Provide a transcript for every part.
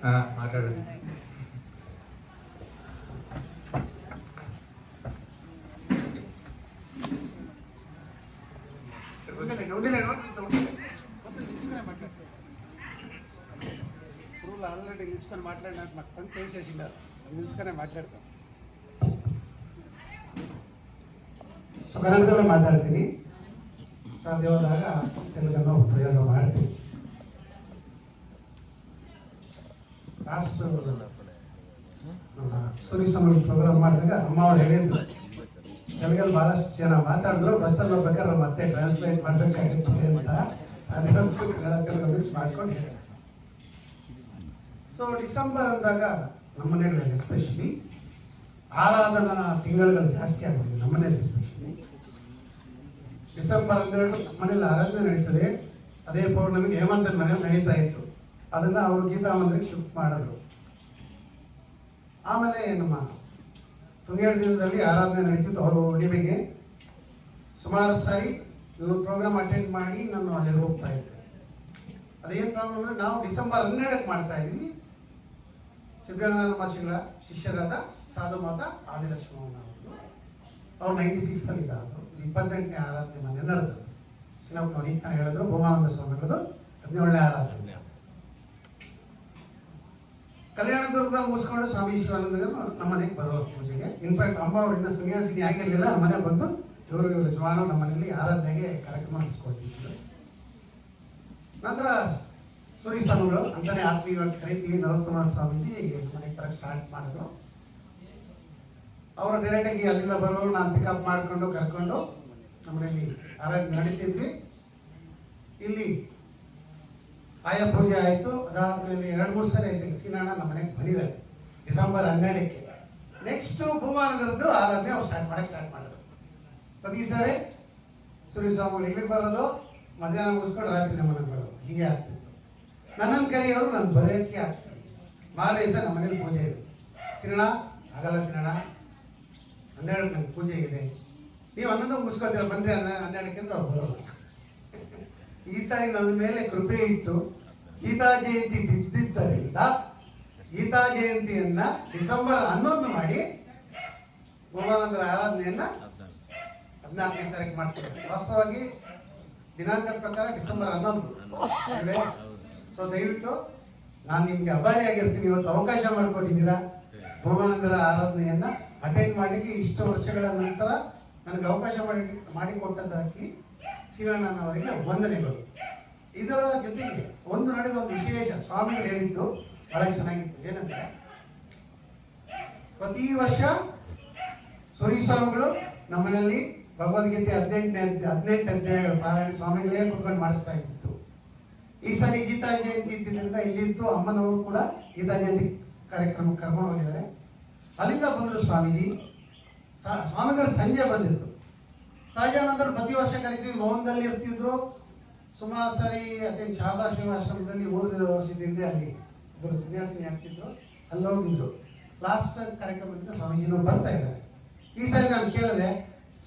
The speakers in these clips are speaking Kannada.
ಮಾತಾಡ ఆల్రెడీ నిలుచుకొని మాట్లాడినాక మాకు పని చేసేసిండారు నిలుచుకొనే మాట్లాడతాం. ಕನ್ನಡದಲ್ಲೇ ಮಾತಾಡ್ತೀನಿ, ಸಾಧ್ಯವಾದಾಗ ತೆಲುಗನ್ನು ಪ್ರಯೋಗ ಮಾಡ್ತೀನಿ. ಲಾಸ್ಟ್ ಸೂರಿ ಸಮಯ ಪ್ರೋಗ್ರಾಮ್ ಮಾಡಿದಾಗ ಅಮ್ಮ ಅವ್ರು ಹೇಳಿದ್ರು, ತೆಲುಗಲ್ಲಿ ಭಾಳಷ್ಟು ಜನ ಮಾತಾಡಿದ್ರು, ಬಸ್ಸಲ್ಲಿ ಹೋಗ್ಬೇಕಾದ್ರೆ ಮತ್ತೆ ಟ್ರಾನ್ಸ್ಲೇಟ್ ಮಾಡಬೇಕಾಗುತ್ತೆ ಅಂತ. ಅದೊಂದು ಕನ್ನಡ ತೆಲುಗು ಮಿಕ್ಸ್ ಮಾಡ್ಕೊಂಡು ಹೇಳಿದ್ರು. ಸೊ ಡಿಸೆಂಬರ್ ಅಂದಾಗ ನಮ್ಮ ಮನೆಗಳಲ್ಲಿ ಎಸ್ಪೆಷಲಿ ಆರಾಧನಾ ತಿಂಗಳುಗಳು ಜಾಸ್ತಿ ಆಗಿದೆ. ನಮ್ಮ ಮನೆಯಲ್ಲಿ ಎಸ್ಪೆಷಲಿ ಡಿಸೆಂಬರ್ 12 ನಮ್ಮ ಮನೇಲಿ ಆರಾಧನೆ ನಡೀತದೆ. ಅದೇ ಪೌರ್ಣಮಿಗೆ ಹೇಮಂತನ ಮನೇಲಿ ನಡೀತಾ ಇತ್ತು. ಅದನ್ನು ಅವರು ಗೀತಾ ಮಂದಿರಕ್ಕೆ ಶಿಫ್ಟ್ ಮಾಡಿದ್ರು. ಆಮೇಲೆ ನಮ್ಮ ತುಂಗೇಡು ದಿನದಲ್ಲಿ ಆರಾಧನೆ ನಡೀತಿತ್ತು. ಅವರು ಉಳಿವಿಗೆ ಸುಮಾರು ಸಾರಿ ಇವರು ಪ್ರೋಗ್ರಾಮ್ ಅಟೆಂಡ್ ಮಾಡಿ ನಾನು ಅಲ್ಲಿ ಹೋಗ್ತಾ ಇದ್ದೆ. ಅದೇನು ಪ್ರಾಬ್ಲಮ್ ಅಂದರೆ ನಾವು ಡಿಸೆಂಬರ್ 12ಕ್ಕೆ ಮಾಡ್ತಾ ಇದ್ದೀವಿ. ಸಿದ್ಧಗಂಗಾನಂದ ಮಹರ್ಷಿಗಳ ಶಿಷ್ಯರಾದ ಸಾಧು ಮಾತಾ ಆದಿಲಕ್ಷ್ಮಮ್ಮ ಅವರು 96 ಇದ್ದಾದ್ರು. 28ನೇ ಆರಾಧನೆ ಮನೆ ನಡೆದದ್ದು. ಶ್ರೀನಪ್ಪನವ್ರು ಈಗ ಹೇಳಿದ್ರು, ಭೂಮಾನಂದ ಸ್ವಾಮಿಗಳದು 17ನೇ ಆರಾಧನೆ. ಕಲ್ಯಾಣ ದುರ್ಗದಲ್ಲಿ ಮುಗಿಸ್ಕೊಂಡು ಸ್ವಾಮಿ ಶಿವಾನಂದರು ನಮ್ಮ ಮನೆಗೆ ಬರೋ ಪೂಜೆಗೆ. ಇನ್ಫ್ಯಾಕ್ಟ್ ಅಮ್ಮ ಅವ್ರನ್ನ ಸನ್ಯಾಸಿನಿ ಆಗಿರಲಿಲ್ಲ, ನಮ್ಮ ಮನೆಗೆ ಬಂದು ಇವರು ಜವಾನು ನಮ್ಮ ಮನೆಯಲ್ಲಿ ಆರಾಧನೆಗೆ ಕಾರ್ಯಕ್ರಮ ನಡೆಸ್ಕೊಟ್ಟಿದ್ರು. ನಂತರ ಸೂರಿ ಸ್ವಾಮಿಗಳು ಅಂತಾನೆ ಆತ್ಮೀಯವಾಗಿ ಕರಿತೀವಿ, ನರೋತ್ತಮ ಸ್ವಾಮೀಜಿ ಮನೆಗೆ ಬರೋಕ್ಕೆ ಸ್ಟಾರ್ಟ್ ಮಾಡಿದ್ರು. ಅವರ ಡೈರೆಕ್ಟಾಗಿ ಅಲ್ಲಿಂದ ಬರೋರು ನಾನು ಪಿಕಪ್ ಮಾಡಿಕೊಂಡು ಕರ್ಕೊಂಡು ನಮ್ಮನೆಯಲ್ಲಿ ಆರಾಧನೆ ನಡೀತಿದ್ವಿ. ಇಲ್ಲಿ ಆಯಾ ಪೂಜೆ ಆಯಿತು. ಅದಾದಮೇಲೆ 2-3 ಸಾರಿ ಆಯ್ತು ಸೀನಣ್ಣ ನಮ್ಮ ಮನೆಗೆ ಬಂದಿದ್ದಾರೆ ಡಿಸೆಂಬರ್ 12ಕ್ಕೆ. ನೆಕ್ಸ್ಟು ಭೂಮಾನಂದರದ್ದು ಆರಾಧನೆ ಅವ್ರು ಸ್ಟಾರ್ಟ್ ಮಾಡಿದ್ರು. ಪ್ರತಿ ಸಾರಿ ಸೂರ್ಯ ಸ್ವಾಮಿಗಳು ಇಲ್ಲಿಗೆ ಬರೋದು, ಮಧ್ಯಾಹ್ನ ಮುಗಿಸ್ಕೊಂಡು ರಾತ್ರಿ ನಮ್ಮ ಮನೆಗೆ ಬರೋದು, ಹೀಗೆ ಆಗ್ತಿತ್ತು. ನನ್ನನ್ನು ಕರೆಯೋರು ನಾನು ಬರೆಯೋಕ್ಕೆ ಆಗ್ತದೆ. ಮಾರನೇ ದಿವಸ ನಮ್ಮ ಮನೇಲಿ ಪೂಜೆ ಇದೆ. ಸಿರಣ ಆಗಲ್ಲ, ಸಿರಣ 12 ನಂಗೆ ಪೂಜೆ ಇದೆ, ನೀವು 11 ಮುಗಿಸ್ಕೊತೀರ ಬಂದರೆ 12ಕ್ಕೆ ಅಂದ್ರೆ ಅವ್ರು ಬರೋದು. ಈ ಸಾರಿ ನನ್ನ ಮೇಲೆ ಕೃಪೆ ಇಟ್ಟು ಗೀತಾ ಜಯಂತಿ ಬಿದ್ದಿದ್ದರಿಂದ ಗೀತಾ ಜಯಂತಿಯನ್ನ ಡಿಸೆಂಬರ್ 11 ಮಾಡಿ ಭೂಮಾನಂದರ ಆರಾಧನೆಯನ್ನ 14ನೇ ತಾರೀಕು ಮಾಡ್ತಿದ್ದಾರೆ. ವಾಸ್ತವವಾಗಿ ದಿನಾಂಕದ ಪ್ರಕಾರ ಡಿಸೆಂಬರ್ 11. ಸೊ ದಯವಿಟ್ಟು ನಾನು ನಿಮಗೆ ಅಭಾರಿಯಾಗಿರ್ತೀನಿ. ಇವತ್ತು ಅವಕಾಶ ಮಾಡಿಕೊಟ್ಟಿದ್ದೀರಾ ಭೂಮಾನಂದರ ಆರಾಧನೆಯನ್ನ ಅಟೆಂಡ್ ಮಾಡಲಿಕ್ಕೆ. ಇಷ್ಟು ವರ್ಷಗಳ ನಂತರ ನನಗೆ ಅವಕಾಶ ಮಾಡಿಕೊಟ್ಟದ್ದಕ್ಕೆ ಶಿವಣ್ಣನವರಿಗೆ ವಂದನೆಗಳು. ಇದರ ಜೊತೆಗೆ ನಡೆದ ಒಂದು ವಿಶೇಷ ಸ್ವಾಮಿಗಳು ಹೇಳಿದ್ದು ಬಹಳ ಚೆನ್ನಾಗಿತ್ತು. ಏನಂದ್ರೆ, ಪ್ರತಿ ವರ್ಷ ಸೂರಿ ಸ್ವಾಮಿಗಳು ನಮ್ಮನಲ್ಲಿ ಭಗವದ್ಗೀತೆ 18 ಅಧ್ಯಾಯಗಳ ಪಾರಾಯಣ ಸ್ವಾಮಿಗಳೇ ಕುತ್ಕೊಂಡು ಮಾಡಿಸ್ತಾ ಇದ್ದಿತ್ತು. ಈ ಸಾರಿ ಗೀತಾ ಜಯಂತಿ ಇದ್ದಿದ್ದರಿಂದ ಇಲ್ಲಿತ್ತು. ಅಮ್ಮನವರು ಕೂಡ ಗೀತಾ ಜಯಂತಿ ಕಾರ್ಯಕ್ರಮಕ್ಕೆ ಕರ್ಕೊಂಡು ಹೋಗಿದ್ದಾರೆ. ಅಲ್ಲಿಂದ ಬಂದರು ಸ್ವಾಮೀಜಿ. ಸ್ವಾಮಿಗಳು ಸಂಜೆ ಬಂದಿತ್ತು. ಸಹಜಾನಂದರು ಪ್ರತಿ ವರ್ಷ ಕರಿತೀವಿ, ಮೌನದಲ್ಲಿ ಇರ್ತಿದ್ರು. ಸುಮಾರು ಸಾರಿ ಅದೇ ಶಾರದಾ ಶಿವಾಶ್ರಮದಲ್ಲಿ 3 ವರ್ಷದಿಂದ ಅಲ್ಲಿ ಒಬ್ಬರು ಸನ್ಯಾಸಿನಿ ಆಗ್ತಿದ್ರು, ಅಲ್ಲಿ ಹೋಗಿದ್ರು. ಲಾಸ್ಟ್ ಕಾರ್ಯಕ್ರಮದಿಂದ ಸ್ವಾಮೀಜಿನೂ ಬರ್ತಾ ಇದ್ದಾರೆ. ಈ ಸಾರಿ ನಾನು ಕೇಳಿದೆ,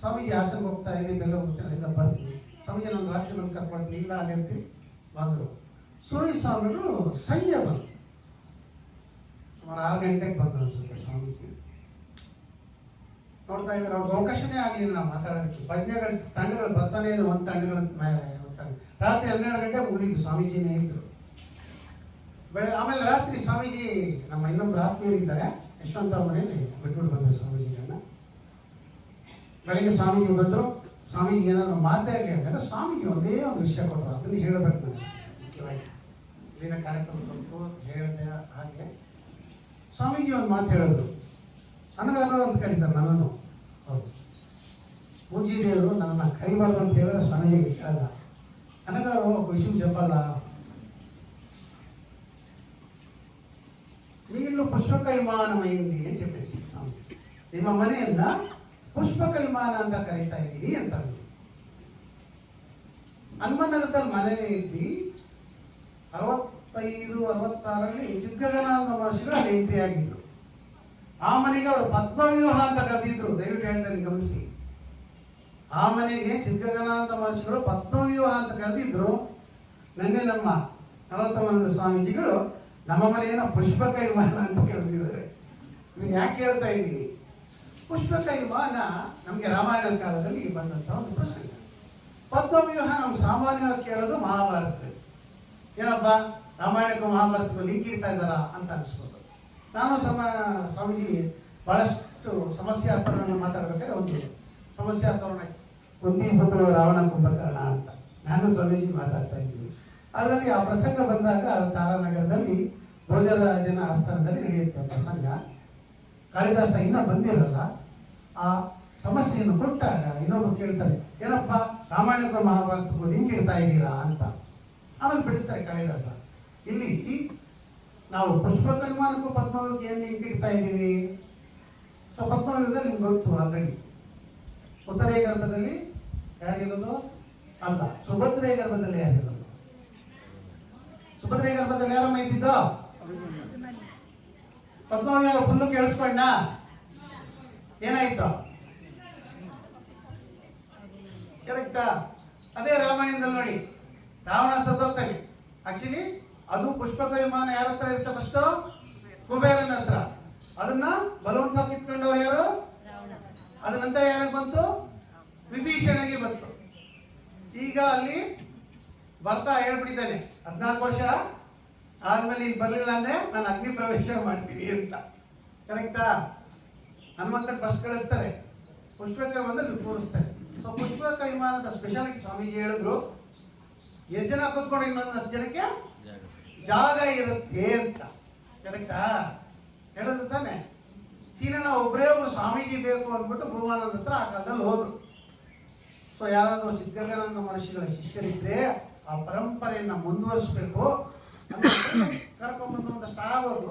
ಸ್ವಾಮೀಜಿ ಹಾಸನ ಹೋಗ್ತಾ ಇದ್ದೀನಿ, ಬೆಲ್ಲ ಹೋಗ್ತೀನಿ, ಅಲ್ಲಿಂದ ಬರ್ತೀನಿ. ಸ್ವಾಮೀಜಿ ನಾನು ರಾತ್ರಿ ಬಂದು ಕರ್ಕೊಳ್ತೀನಿ, ಇಲ್ಲ ಅಲ್ಲಿ ಇರ್ತೀನಿ. ಬಂದರು. ಸೂರಿ ಸ್ವಾಮಿಗಳು ಸಂಜೆ ಬಂದರು, ಸುಮಾರು 6 ಗಂಟೆಗೆ ಬಂದರು ಅನ್ಸುತ್ತೆ ಸ್ವಾಮೀಜಿ. ನೋಡ್ತಾ ಇದ್ದಾರೆ, ಅವ್ರಿಗೆ ಅವಕಾಶನೇ ಆಗಲಿಲ್ಲ ನಾವು ಮಾತಾಡೋದಕ್ಕೆ. ಭಜನೆಗಳ ತಂಡಗಳು ಬರ್ತಾನೆ ಇದೆ, ಒಂದು ತಂಡಗಳ ರಾತ್ರಿ 12 ಗಂಟೆ ಮುಗಿದಿದ್ದು. ಸ್ವಾಮೀಜಿನೇ ಇದ್ರು. ಆಮೇಲೆ ರಾತ್ರಿ ಸ್ವಾಮೀಜಿ ನಮ್ಮ ಇನ್ನೊಬ್ರು ಆತ್ಮೀಯರಿದ್ದಾರೆ, ಯಶವಂತ ಅವ್ರ ಮನೆಯಲ್ಲಿ ಬಿಟ್ಬಿಟ್ಟು ಬಂದರು ಸ್ವಾಮೀಜಿಗಳನ್ನ. ಬೆಳಗ್ಗೆ ಸ್ವಾಮೀಜಿ ಬಂದರು. ಸ್ವಾಮೀಜಿ ಏನಾದ್ರು ಮಾತಾಡಿ ಅಂದಾಗ ಸ್ವಾಮೀಜಿ ಒಂದೇ ಒಂದು ವಿಷಯ ಕೊಟ್ಟರು, ಅದನ್ನು ಹೇಳಬೇಕು ನಾನು ಮುಖ್ಯವಾಗಿ. ಇಲ್ಲಿನ ಕಾರ್ಯಕ್ರಮ ಬಂತು ಹೇಳಿದೆ. ಹಾಗೆ ಸ್ವಾಮೀಜಿ ಒಂದು ಮಾತು ಹೇಳಿದ್ರು, ನನಗನ್ನೋ ಅಂತ ಕರೀತಾರೆ ನನ್ನನ್ನು. ಹೌದು, ಪೂಜಿ ದೇವರು ನನ್ನನ್ನು ಕರಿಬಾರ್ದು ಅಂತ ಹೇಳಿದ್ರೆ ಸ್ವಾಮೀಜಿಗೆ ಇಷ್ಟ ಅಲ್ಲ. ನನಗಾರು ವಿಷಯ చెప్పಲ್ಲ, మీ ఇల్లు పుష్పకైమానమైంది అని చెప్పేసి స్వామి, ನಿಮ್ಮ ಮನೆಯನ್ನ ಪುಷ್ಪಕೈಮಾನ ಅಂತ ಕರೀತಾ ಇದ್ದೀವಿ ಅಂತಂದ್ರು. ಹನುಮನಗರದಲ್ಲಿ ಮನೆ ಇದ್ವಿ. 65-66ರಲ್ಲಿ ಸಿದ್ಧಗಂಗಾನಂದ ಮಹರ್ಷಿಗಳು ಅಲ್ಲಿ ಎಂಟ್ರಿ ಆಗಿದ್ರು. ಆ ಮನೆಗೆ ಅವರು ಪದ್ಮವ್ಯೂಹ ಅಂತ ಕರೆದಿದ್ರು. ದಯವಿಟ್ಟು ಹೇಳ್ತಾರೆ, ಗಮನಿಸಿ. ಆ ಮನೆಗೆ ಸಿದ್ಧಗಂಗಾನಂದ ಮಹರ್ಷಿಗಳು ಪದ್ಮವ್ಯೂಹ ಅಂತ ಕರೆದಿದ್ರು. ನಿನ್ನೆ ನಮ್ಮ ನರೋತ್ತಮಾನಂದ ಸ್ವಾಮೀಜಿಗಳು ನಮ್ಮ ಮನೆಯನ್ನ ಪುಷ್ಪಕ ವಿಮಾನ ಅಂತ ಕರೆದಿದ್ದಾರೆ. ಇದನ್ನ ಯಾಕೆ ಹೇಳ್ತಾ ಇದ್ದೀನಿ? ಪುಷ್ಪಕ ವಿಮಾನ ನಮಗೆ ರಾಮಾಯಣದ ಕಾಲದಲ್ಲಿ ಬಂದಂಥ ಒಂದು ಪ್ರಸಂಗ. ಪದ್ಮವ್ಯೂಹ ನಾವು ಸಾಮಾನ್ಯವಾಗಿ ಕೇಳೋದು ಮಹಾಭಾರತದಲ್ಲಿ. ಏನಪ್ಪ ರಾಮಾಯಣಕ್ಕೂ ಮಹಾಭಾರತಕ್ಕೂ ಲಿಂಕ್ ಇಡ್ತಾ ಇದ್ದಾರಾ ಅಂತ ಅನಿಸ್ಬೋದು. ನಾನು ಸ್ವಾಮೀಜಿ ಬಹಳಷ್ಟು ಸಮಸ್ಯಾಪರವನ್ನು ಮಾತಾಡಬೇಕಾದ್ರೆ ಒಂದು ಸಮಸ್ಯಾಪರಣ ಕುಂದಿಸಲು ರಾವಣ ಕುಂಭಕರ್ಣ ಅಂತ ನಾನು ಸ್ವಾಮೀಜಿ ಮಾತಾಡ್ತಾ ಇದ್ದೀವಿ. ಅದರಲ್ಲಿ ಆ ಪ್ರಸಂಗ ಬಂದಾಗ ತಾರಾನಗರದಲ್ಲಿ ಭೋಜರಾಜನ ಆಸ್ಥಾನದಲ್ಲಿ ನಡೆಯುತ್ತೆ ಪ್ರಸಂಗ. ಕಾಳಿದಾಸ ಇನ್ನೂ ಬಂದಿರಲ್ಲ. ಆ ಸಮಸ್ಯೆಯನ್ನು ಕೊಟ್ಟಾಗ ಇನ್ನೊಬ್ರು ಕೇಳ್ತಾರೆ, ಏನಪ್ಪ ರಾಮಾಯಣಕ್ಕೂ ಮಹಾಭಾರತಕ್ಕೂ ಲಿಂಕ್ ಇಡ್ತಾ ಇದ್ದೀರಾ ಅಂತ. ಆಮೇಲೆ ಬಿಡಿಸ್ತಾರೆ ಕಾಳಿದಾಸ, ಇಲ್ಲಿ ನಾವು ಪುಷ್ಪಕ ವಿಮಾನಕ್ಕೂ ಪದ್ಮವ್ಯೂಹಕ್ಕೆ ಏನು ಲಿಂಕ್ ಇಡ್ತಾ ಇದ್ದೀವಿ? ಸೊ ಪದ್ಮವ್ಯೂಹದಲ್ಲಿ ನಿಮ್ಗೆ ಗೊತ್ತು ಆಲ್ರೆಡಿ ಉತ್ತರೆಯ ಗರ್ಭದಲ್ಲಿ ಯಾರಿರೋದು ಅಲ್ಲ, ಸುಭದ್ರೆಯ ಗರ್ಭದಲ್ಲಿ ಯಾರಿರೋದು? ಸುಭದ್ರೆಯ ಗರ್ಭದಲ್ಲಿ ಯಾರಮ್ಮ ಇದ್ದಿದ್ದು? ಪದ್ಮವ್ಯೂಹ ಫುಲ್ಲು ಕೇಳಿಸ್ಕೊಂಡ ಏನಾಯ್ತು? ಕರೆಕ್ಟಾ? ಅದೇ ರಾಮಾಯಣದಲ್ಲಿ ನೋಡಿ, ರಾವಣ ಸತ್ತೋಗ್ತಾನೆ. ಆಕ್ಚುಲಿ ಅದು ಪುಷ್ಪಕ ವಿಮಾನ ಯಾರ ಹತ್ರ ಇರುತ್ತೆ? ಫಸ್ಟ್ ಕುಬೇರನ ಹತ್ರ. ಅದನ್ನ ಬಲವಂತ ಕಿತ್ಕೊಂಡವ್ರು ಯಾರು? ಅದ ನಂತರ ಯಾರಿಗೆ ಬಂತು? ವಿಭೀಷಣಗೆ ಬಂತು. ಈಗ ಅಲ್ಲಿ ಬರ್ತಾ ಹೇಳ್ಬಿಟ್ಟಿದ್ದಾನೆ, 14 ವರ್ಷ ಆದ್ಮೇಲೆ ನೀನು ಬರಲಿಲ್ಲ ಅಂದ್ರೆ ನಾನು ಅಗ್ನಿ ಪ್ರವೇಶ ಮಾಡ್ತೀನಿ ಅಂತ. ಕರೆಕ್ಟಾ? ಹನುಮಂತನ ಫಸ್ಟ್ ಕಳಿಸ್ತಾರೆ, ಪುಷ್ಪಕ ವಿಮಾನದಲ್ಲಿ ಕೂರಿಸ್ತಾರೆ. ಸೊ ಪುಷ್ಪಕ ವಿಮಾನದ ಸ್ಪೆಷಾಲಿಟಿ ಸ್ವಾಮೀಜಿ ಹೇಳಿದ್ರು, ಎಷ್ಟು ಜನ ಕೂತ್ಕೊಂಡು ಇನ್ನೊಂದಷ್ಟು ಜನಕ್ಕೆ ಜಾಗ ಇರುತ್ತೆ ಅಂತ. ಕರೆಕ್ಟಾ? ಹೇಳಿದ್ರು ತಾನೆ. ಸೀನಣ್ಣ ಒಬ್ಬರೇ ಒಬ್ರು ಸ್ವಾಮೀಜಿ ಬೇಕು ಅಂದ್ಬಿಟ್ಟು ಗುರುವಾನಂದ ಹತ್ರ ಆ ಕಾಲದಲ್ಲಿ ಹೋದ್ರು. ಸೊ ಯಾರಾದರೂ ಸಿದ್ಧಗಂಗಾನಂದ ಮಹರ್ಷಿಗಳ ಶಿಷ್ಯರಿದ್ರೆ ಆ ಪರಂಪರೆಯನ್ನು ಮುಂದುವರಿಸಬೇಕು ಅಂತ ಕರ್ಕೊಂಡ್ಬಂದು ಒಂದಷ್ಟು ಆಗೋದು.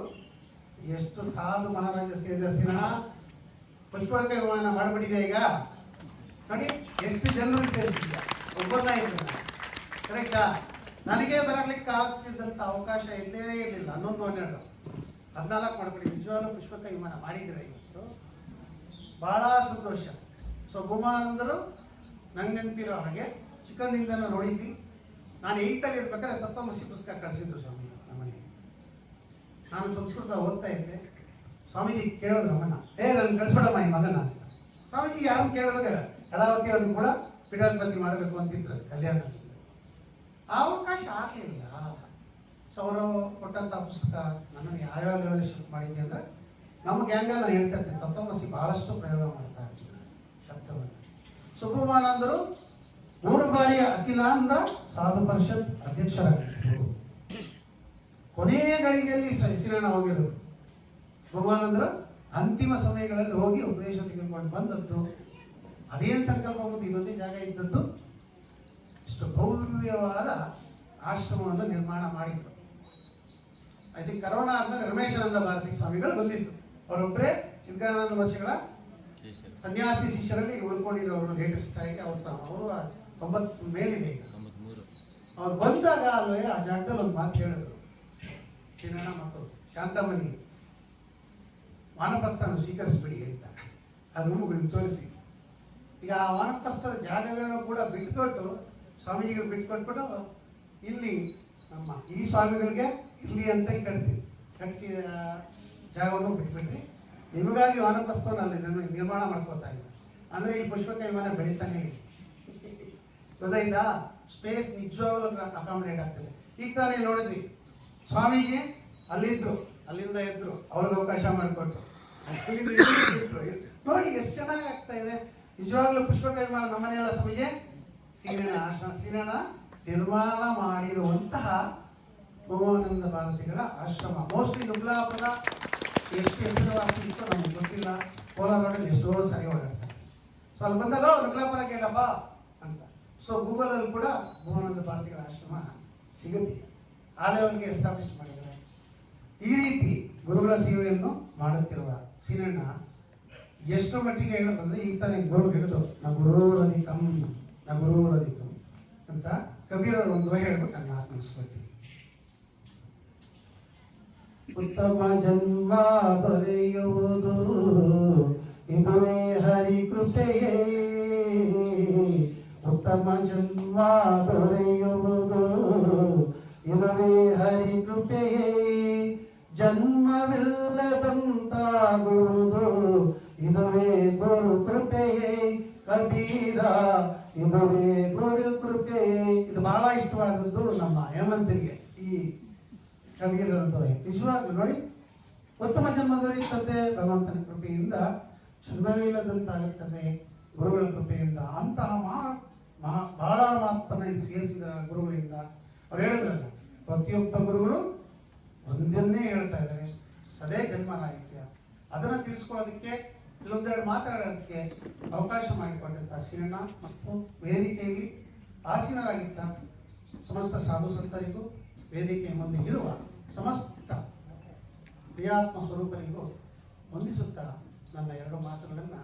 ಎಷ್ಟು ಸಾಧು ಮಹಾರಾಜ ಸೇರಿದ ಸೀನಣ್ಣ ಪುಷ್ಪಕ ವಿಮಾನ ಮಾಡಿಬಿಟ್ಟಿದೆ. ಈಗ ನೋಡಿ ಎಷ್ಟು ಜನರು ಸೇರಿಸಿದ್ದ, ಒಬ್ಬರನ್ನ ಇದ್ದ. ಕರೆಕ್ಟಾ? ನನಗೆ ಬರಲಿಕ್ಕೆ ಆಗ್ತಿದ್ದಂಥ ಅವಕಾಶ ಇಲ್ಲೇ ಇರಲಿಲ್ಲ. 11, 12, 14 ಮಾಡ್ಬಿಡಿ. ನಿಜವಾಗ್ಲೂ ಪುಷ್ಪಕ ವಿಮಾನ ಮಾಡಿದ್ದೀರ ಇವತ್ತು, ಭಾಳ ಸಂತೋಷ. ಸೊ ಗುಮಾನಂದರು ನಂಗೆ ನೆನಪಿರೋ ಹಾಗೆ ಚಿಕ್ಕಂದಿಂದನೂ ನೋಡಿದ್ವಿ. ನಾನು 8th ಇರ್ಬೇಕಾದ್ರೆ ತತ್ವಮಸಿ ಪುಸ್ತಕ ಕಳಿಸಿದ್ರು ಸ್ವಾಮಿ ನಮ್ಮನೆಗೆ. ನಾನು ಸಂಸ್ಕೃತ ಓದ್ತಾ ಇದ್ದೆ. ಸ್ವಾಮೀಜಿ ಕೇಳೋದು ನಮ್ಮನ್ನ, ನಾನು ಕಳಿಸ್ಬೇಡಮ್ಮ ಈ ಮಗನ ಅಂತ. ಸ್ವಾಮೀಜಿ ಯಾರು ಕೇಳೋದಾಗ ಕಲಾವತಿ ಅವ್ರನ್ನ ಕೂಡ ಪೀಠಾಧಿಪತಿ ಮಾಡಬೇಕು ಅಂತಿದ್ರು ಕಲ್ಯಾಣ. ಆ ಅವಕಾಶ ಆಗಲಿಲ್ಲ. ಸೊ ಅವರು ಕೊಟ್ಟಂಥ ಪುಸ್ತಕ ನನ್ನನ್ನು ಯಾವ್ಯಾವ ಲೆವೆಲ್ ಶಿಫ್ಟ್ ಮಾಡಿದ್ದೆ ಅಂದರೆ, ನಮ್ಮ ಗ್ಯಾಂಗಲ್ಲಿ ನಾನು ಹೇಳ್ತಾ ಇರ್ತೀನಿ, ತತ್ವಮಸಿ ಭಾಳಷ್ಟು ಪ್ರಯೋಗ ಮಾಡ್ತಾ ಇರ್ತೀನಿ ಶಬ್ದವನ್ನು. ಸುಬ್ರಹ್ಮಾನಂದರು 3 ಬಾರಿಯ ಅಖಿಲಾಂಧ್ರ ಸಾಧು ಪರಿಷತ್ ಅಧ್ಯಕ್ಷರಾಗಿದ್ದರು. ಕೊನೆಯ ಗಳಿಗೆಯಲ್ಲಿ ಸೀನಣ್ಣ ಹೋಗಿರೋದು. ಸುಬ್ರಹ್ಮಾನಂದರು ಅಂತಿಮ ಸಮಯಗಳಲ್ಲಿ ಹೋಗಿ ಉಪದೇಶ ತೆಗೆದುಕೊಂಡು ಬಂದದ್ದು. ಅದೇನು ಸಂಕಲ್ಪ ಬಂದು ಇನ್ನೊಂದೇ ಜಾಗ ಇದ್ದದ್ದು. ಇಷ್ಟು ಭವ್ಯವಾದ ಆಶ್ರಮವನ್ನು ನಿರ್ಮಾಣ ಮಾಡಿದ್ರು. ಐ ಥಿಂಕ್ ಕರೋನಾ ಆದ್ಮೇಲೆ ರಮೇಶಾನಂದ ಭಾರತಿ ಸ್ವಾಮಿಗಳು ಬಂದಿತ್ತು. ಅವರೊಬ್ಬರೇ ಸಿದ್ಧಗಂಗಾನಂದ ಮಹರ್ಷಿಗಳ ಸನ್ಯಾಸಿ ಶಿಷ್ಯರಲ್ಲಿ ಉಳ್ಕೊಂಡಿರೋರು ಲೇಟೆಸ್ಟ್ ಆಗಿ. ಅವರು 90 ಮೇಲಿದೆ ಈಗ. ಅವ್ರು ಬಂದಾಗ ಅಲ್ವೇ ಆ ಜಾಗದಲ್ಲಿ ಒಂದು ಮಾತು ಹೇಳಿದ್ರು, ಸೀನಣ್ಣ ಮತ್ತು ಶಾಂತಮನಿ ವಾನಪ್ರಸ್ಥಾನ ಸ್ವೀಕರಿಸ್ಬಿಡಿ ಅಂತ. ಆ ರೂಮ್ಗಳನ್ನು ತೋರಿಸಿ. ಈಗ ಆ ವಾನಪ್ರಸ್ಥದ ಜಾಗಗಳನ್ನು ಕೂಡ ಬಿಟ್ಟುಕೊಟ್ಟು ಸ್ವಾಮೀಜಿಗಳು ಬಿಟ್ಕೊಟ್ಬಿಟ್ಟು ಇಲ್ಲಿ ನಮ್ಮ ಈ ಸ್ವಾಮಿಗಳಿಗೆ ಇಲ್ಲಿ ಅಂತ ಕಟ್ತೀವಿ. ಕಟ್ಟಿಸಿ ಜಾಗವನ್ನು ಬಿಟ್ಬಿಟ್ರಿ. ನಿಮಗಾಗಿ ವಾನಪ್ರಸ್ಥವನ್ನು ಅಲ್ಲಿ ನಿರ್ಮಾಣ ಮಾಡ್ಕೋತಾ ಇದ್ದಾರೆ. ಅಂದರೆ ಈ ಪುಷ್ಪಕ ವಿಮಾನ ಬೆಳೀತಾನೆ ಇದೆ. ಗೊತ್ತಾಯ್ತಾ? ಸ್ಪೇಸ್ ನಿಜವಾಗ್ಲೂ ಅಕಾಮಿಡೇಟ್ ಆಗ್ತದೆ. ಈಗ ತಾನೇ ನೋಡಿದ್ವಿ, ಸ್ವಾಮೀಜಿ ಅಲ್ಲಿದ್ದರು, ಅಲ್ಲಿಂದ ಎದ್ರು, ಅವ್ರಿಗೆ ಅವಕಾಶ ಮಾಡಿಕೊಟ್ರು, ನೋಡಿ ಎಷ್ಟು ಚೆನ್ನಾಗಿ ಆಗ್ತಾ ಇದೆ. ನಿಜವಾಗ್ಲೂ ಪುಷ್ಪಕ ವಿಮಾನ ನಮ್ಮನೆಯಲ್ಲ ಸ್ವಾಮೀಜಿ ಸೀನಣ್ಣ ನಿರ್ಮಾಣ ಮಾಡಿರುವಂತಹ ಭಗವಾನಂದ ಭಾರತಿಗಳ ಆಶ್ರಮ. ಮೋಸ್ಟ್ಲಿ ನುಗ್ಲಾಪುರ ಎಷ್ಟು ಹೆಸರುವಾಸಿ ಇತ್ತು ನಮ್ಗೆ ಗೊತ್ತಿಲ್ಲ. ಕೋಲಾರದಲ್ಲಿ ಎಷ್ಟೋ ಸಾರಿ ಓಡಾಡ್ತಾರೆ. ಸೊ ಅಲ್ಲಿ ಬಂದಾಗ ನುಗ್ಲಾಪುರ ಕೇಳಪ್ಪ ಅಂತ. ಸೊ ಗೂಗಲಲ್ಲಿ ಕೂಡ ಭಗವಾನಂದ ಭಾರತಿಗಳ ಆಶ್ರಮ ಸಿಗುತ್ತೆ. ಆ ಲೆವೆಲ್ಗೆ ಎಸ್ಟಾಬ್ಲಿಷ್ ಮಾಡಿದ್ದಾರೆ. ಈ ರೀತಿ ಗುರುಗಳ ಸೇವೆಯನ್ನು ಮಾಡುತ್ತಿರುವ ಸೀನಣ್ಣ ಎಷ್ಟು ಮಟ್ಟಿಗೆ ಹೇಳೋದಂದ್ರೆ, ಈಗ ತಾನೇ ಗುರು ಹೇಳಿದ್ರು, ನ ಗುರುರಧಿಕಂ ನ ಗುರುರಧಿಕಂ ಅಂತ ಕಬೀರರು ಒಂದು ಹೇಳ್ಬಿಟ್ಟು ನಾನು ಆತ್ಮಿಸ್ಕೊಳ್ತೀನಿ. ಉತ್ತಮ ಜನ್ಮ ದೊರೆಯುವುದು ಇದುವೇ ಹರಿ ಕೃಪೆಯೇ. ಉತ್ತಮ ಜನ್ಮ ದೊರೆಯುವುದು ಇದುವೇ ಹರಿ ಕೃಪೆಯೇ. ಜನ್ಮವಿಲ್ಲದಂತಾಗುವುದು ಇದುವೇ ಗುರು ಕೃಪೆಯೇ ಕಬೀರ, ಇದುವೇ ಗುರು ಕೃಪೆಯೇ. ಇದು ಬಹಳ ಇಷ್ಟವಾದದ್ದು ನಮ್ಮ ಹೇಮಂತರಿಗೆ ಈ ಕವಿಯರಂತ ನಿಜವಾಗ್ಲೂ ನೋಡಿ, ಉತ್ತಮ ಜನ್ಮ ದೊರೆಯುತ್ತದೆ ಭಗವಂತನ ಕೃಪೆಯಿಂದ, ಜನ್ಮವಿಲ್ಲದಂತಾಗುತ್ತದೆ ಗುರುಗಳ ಕೃಪೆಯಿಂದ. ಅಂತಹ ಬಹಳ ಮಾತನ್ನ ಸೇರಿಸಿದ ಗುರುಗಳಿಂದ ಅವ್ರು ಹೇಳಿದ್ರಲ್ಲ, ಪ್ರತಿಯೊಬ್ಬ ಗುರುಗಳು ಒಂದನ್ನೇ ಹೇಳ್ತಾ ಇದ್ದಾರೆ, ಅದೇ ಜನ್ಮ ರಾಹಿತ್ಯ. ಅದನ್ನು ತಿಳಿಸ್ಕೊಳ್ಳೋದಕ್ಕೆ ಕೆಲವೊಂದೆರಡು ಮಾತಾಡೋದಕ್ಕೆ ಅವಕಾಶ ಮಾಡಿಕೊಟ್ಟಂಥ ಶ್ರೀಣ್ಣ ಮತ್ತು ವೇದಿಕೆಯಲ್ಲಿ ಆಸೀನರಾಗಿದ್ದ ಸಮಸ್ತ ಸಾಧು ಸಂತರಿಗೂ ವೇದಿಕೆಯ ಮುಂದೆ ಇರುವ ಸಮಸ್ತ ಪ್ರಿಯಾತ್ಮ ಸ್ವರೂಪರಿಗೂ ವಂದಿಸುತ್ತಾ ನನ್ನ ಎರಡು ಮಾತುಗಳನ್ನು